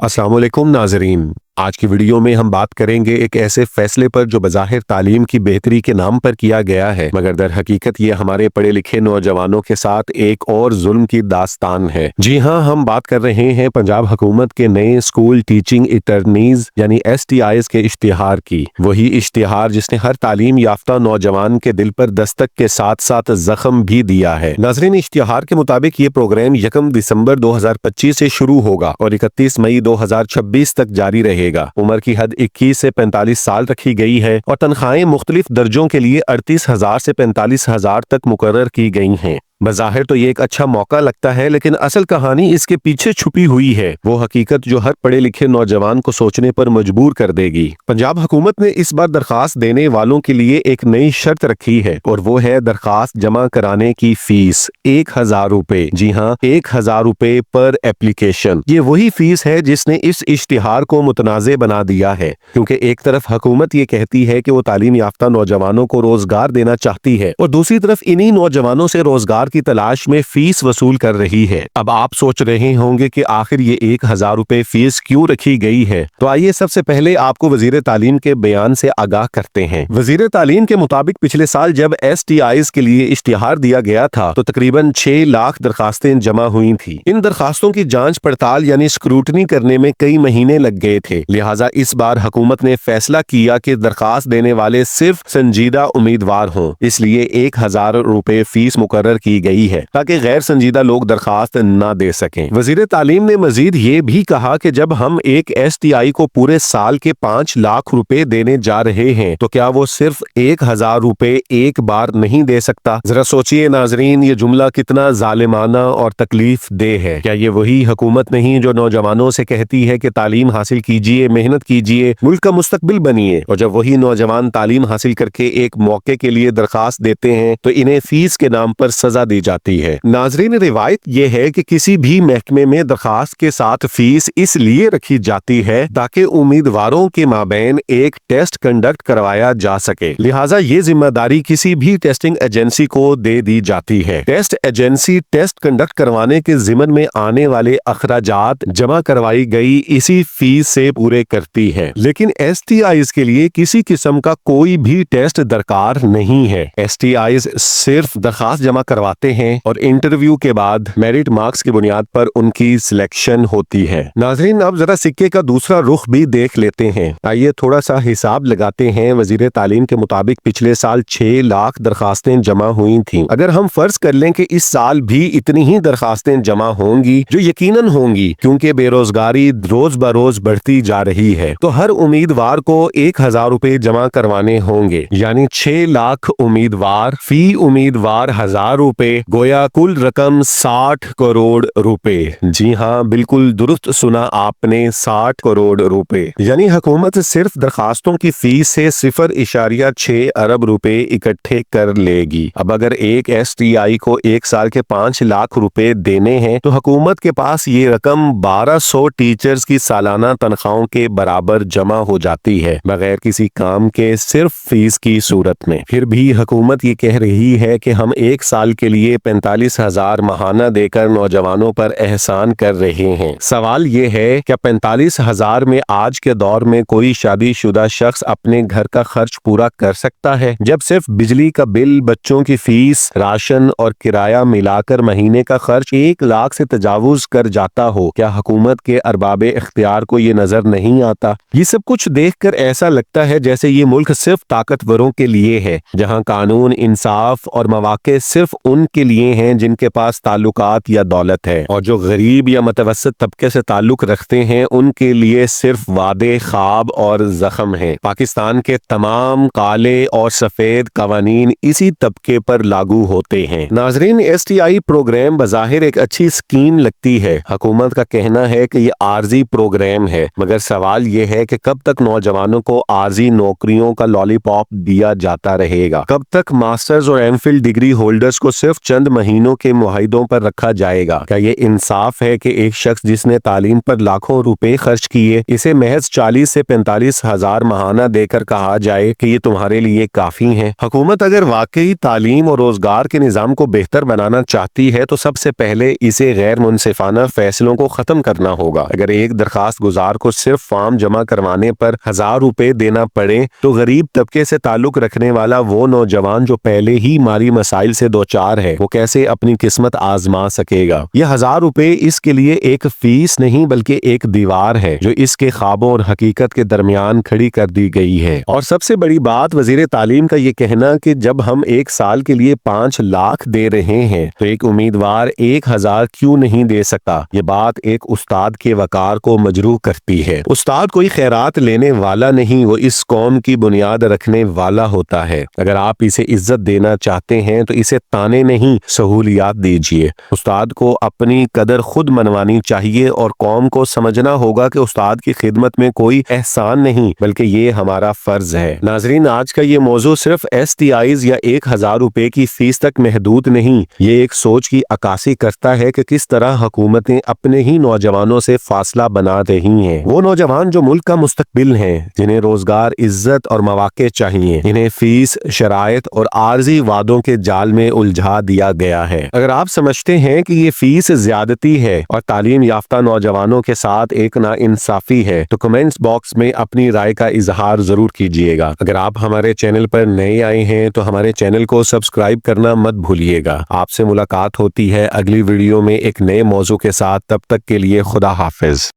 अस्सलाम वालेकुम नाजरीन। आज की वीडियो में हम बात करेंगे एक ऐसे फैसले पर जो बज़ाहिर तालीम की बेहतरी के नाम पर किया गया है, मगर दर हकीकत ये हमारे पढ़े लिखे नौजवानों के साथ एक और जुल्म की दास्तान है। जी हाँ, हम बात कर रहे हैं पंजाब हुकूमत के नए स्कूल टीचिंग अटॉर्नीज यानी STIs के इश्तिहार की। वही इश्तिहार जिसने हर तालीम याफ्ता नौजवान के दिल पर दस्तक के साथ साथ जख्म भी दिया है। नाजरीन, इश्तिहार के मुताबिक ये प्रोग्राम 1 दिसंबर 2025 से शुरू होगा और 31 मई 2026 तक जारी रहेगा। उम्र की हद 21 से 45 साल रखी गई है और तनख्वाहें मुख्तलिफ दर्जों के लिए 38,000 से 45,000 तक मुकर्रर की गई हैं। बज़ाहिर तो ये एक अच्छा मौका लगता है, लेकिन असल कहानी इसके पीछे छुपी हुई है, वो हकीकत जो हर पढ़े लिखे नौजवान को सोचने पर मजबूर कर देगी। पंजाब हुकूमत ने इस बार दरखास्त देने वालों के लिए एक नई शर्त रखी है और वो है दरखास्त जमा कराने की फीस 1,000 रुपए। जी हाँ, 1,000 रुपए पर एप्लीकेशन। ये वही फीस है जिसने इस इश्तिहार को मुतनाज़े बना दिया है, क्योंकि एक तरफ हुकूमत ये कहती है कि वो तालीम याफ्ता नौजवानों को रोजगार देना चाहती है और दूसरी तरफ इन्हीं नौजवानों से रोजगार की तलाश में फीस वसूल कर रही है। अब आप सोच रहे होंगे कि आखिर ये 1,000 रुपए फीस क्यों रखी गई है, तो आइए सबसे पहले आपको वजीर तालीम के बयान से आगाह करते हैं। वजीर तालीम के मुताबिक पिछले साल जब STIs के लिए इश्तिहार दिया गया था तो तकरीबन 6 लाख दरखास्तें जमा हुई थी। इन दरखास्तों की जांच पड़ताल यानी स्क्रूटनी करने में कई महीने लग गए थे। लिहाजा इस बार हुकूमत ने फैसला किया कि दरखास्त देने वाले सिर्फ संजीदा उम्मीदवार हों, इसलिए 1,000 रुपए फीस मुकर्रर की गई है ताकि गैर संजीदा लोग दरखास्त न दे सकें। वजीर तालीम ने मजीद ये भी कहा कि जब हम एक STI को पूरे साल के 5 लाख रुपए देने जा रहे हैं तो क्या वो सिर्फ 1,000 रुपए एक बार नहीं दे सकता? जरा सोचिए नाजरीन, ये जुमला कितना जालिमाना और तकलीफ दे है। क्या ये वही हुकूमत नहीं जो नौजवानों से कहती है कि तालीम हासिल कीजिए, मेहनत कीजिए, मुल्क का मुस्तकबिल बनिए, और जब वही नौजवान तालीम हासिल करके एक मौके के लिए दरखास्त देते हैं तो इन्हें फीस के नाम पर सजा दी जाती है। नाजरीन, रिवायत यह है कि किसी भी महकमे में दरखास्त के साथ फीस इसलिए रखी जाती है ताकि उम्मीदवारों के माबैन एक टेस्ट कंडक्ट करवाया जा सके। लिहाजा ये जिम्मेदारी किसी भी टेस्टिंग एजेंसी को दे दी जाती है। टेस्ट एजेंसी टेस्ट कंडक्ट करवाने के जिम्मन में आने वाले अखराजात जमा करवाई गई इसी फीस से पूरे करती है, लेकिन STIs के लिए किसी किस्म का कोई भी टेस्ट दरकार नहीं है। STIs सिर्फ दरखास्त जमा करवाते हैं और इंटरव्यू के बाद मेरिट मार्क्स की बुनियाद पर उनकी सिलेक्शन होती है। नाजरीन, अब जरा सिक्के का दूसरा रुख भी देख लेते हैं। आइए थोड़ा सा हिसाब लगाते हैं। वजीर तालीम के मुताबिक पिछले साल 6 लाख दरखास्तें जमा हुई थीं। अगर हम फर्ज कर लें कि इस साल भी इतनी ही दरखास्तें जमा होंगी, जो यकीनन होंगी क्योंकि बेरोजगारी रोज बरोज बढ़ती जा रही है, तो हर उम्मीदवार को 1,000 रुपए जमा करवाने होंगे, यानी 6 लाख उम्मीदवार, फी उम्मीदवार 1,000 रुपए, गोया कुल रकम 60 करोड़ रुपए। जी हाँ, बिल्कुल दुरुस्त सुना आपने, 60 करोड़ रुपए। यानी हुकूमत सिर्फ दरखास्तों की फीस से 0.6 अरब रुपए इकट्ठे कर लेगी। अब अगर एक STI को एक साल के 5 लाख रुपए देने हैं तो हुकूमत के पास ये रकम 1200 टीचर्स की सालाना तनख्वाहों के बराबर जमा हो जाती है, बगैर किसी काम के, सिर्फ फीस की सूरत में। फिर भी हुकूमत ये कह रही है कि हम एक साल के लिए 45,000 माहाना देकर नौजवानों पर एहसान कर रहे हैं। सवाल ये है, क्या 45,000 में आज के दौर में कोई शादीशुदा शख्स अपने घर का खर्च पूरा कर सकता है? जब सिर्फ बिजली का बिल, बच्चों की फीस, राशन और किराया मिलाकर महीने का खर्च 1 लाख से तजावुज कर जाता हो, क्या हुकूमत के अरबाब इख्तियार को ये नजर नहीं आता? ये सब कुछ देखकर ऐसा लगता है जैसे ये मुल्क सिर्फ ताकतवरों के लिए है, जहाँ कानून, इंसाफ और मौके सिर्फ उनके लिए हैं जिनके पास ताल्लुकात या दौलत है, और जो गरीब या मुतवस्सित तबके से ताल्लुक रखते हैं उनके लिए सिर्फ वादे, ख्वाब और जख्म है। पाकिस्तान के तमाम काले और सफेद कवानीन इसी तबके पर लागू होते हैं। नाजरीन, STI प्रोग्राम बज़ाहिर एक अच्छी स्कीम लगती है। हुकूमत का कहना है कि ये आर्जी प्रोग्राम है, मगर सवाल ये है कि कब तक नौजवानों को आर्जी नौकरियों का लॉलीपॉप दिया जाता रहेगा? कब तक मास्टर्स और MPhil डिग्री होल्डर्स को सिर्फ सिर्फ चंद महीनों के मुआहिदों पर रखा जाएगा? क्या ये इंसाफ है कि एक शख्स जिसने तालीम पर लाखों रुपए खर्च किए, इसे महज 40 से 45 हजार माहाना देकर कहा जाए कि ये तुम्हारे लिए काफी है? हुकूमत अगर वाकई तालीम और रोजगार के निजाम को बेहतर बनाना चाहती है तो सबसे पहले इसे गैर मुनसिफाना फैसलों को खत्म करना होगा। अगर एक दरखास्त गुजार को सिर्फ फॉर्म जमा करवाने पर 1000 रुपए देना पड़े तो गरीब तबके से ताल्लुक रखने वाला वो नौजवान जो पहले ही माली मसाइल से दो चार है, वो कैसे अपनी किस्मत आजमा सकेगा? यह 1000 रुपए इसके लिए एक फीस नहीं बल्कि एक दीवार है जो इसके ख्वाबों और हकीकत के दरमियान खड़ी कर दी गई है। और सबसे बड़ी बात, वजीर तालीम का ये कहना कि जब हम एक साल के लिए 5 लाख दे रहे हैं तो एक उम्मीदवार 1000 क्यों नहीं दे सकता? ये बात एक उस्ताद के वकार को मजरूह करती है। उस्ताद कोई खैरात लेने वाला नहीं, वो इस कौम की बुनियाद रखने वाला होता है। अगर आप इसे इज्जत देना चाहते हैं तो इसे ताने नहीं सहूलियात दीजिए। उस्ताद को अपनी कदर खुद मनवानी चाहिए और कौम को समझना होगा कि उस्ताद की खिदमत में कोई एहसान नहीं बल्कि ये हमारा फर्ज है। नाजरीन, आज का ये मौजू सिर्फ STIs या 1000 रुपए की फीस तक महदूद नहीं, ये एक सोच की अक्कासी करता है कि किस तरह हुकूमतें अपने ही नौजवानों से फासला बना रही हैं। वो नौजवान जो मुल्क का मुस्तकबिल हैं, जिन्हें रोजगार, इज्जत और मौके चाहिए, इन्हें फीस, शराइत और आर्जी वादों के जाल में उलझा दिया गया है। अगर आप समझते हैं कि ये फीस ज्यादती है और तालीम याफ्ता नौजवानों के साथ एक नाइंसाफी है तो कमेंट्स बॉक्स में अपनी राय का इजहार जरूर कीजिएगा। अगर आप हमारे चैनल पर नए आए हैं तो हमारे चैनल को सब्सक्राइब करना मत भूलिएगा। आपसे मुलाकात होती है अगली वीडियो में एक नए मौजू के साथ। तब तक के लिए खुदा हाफिज।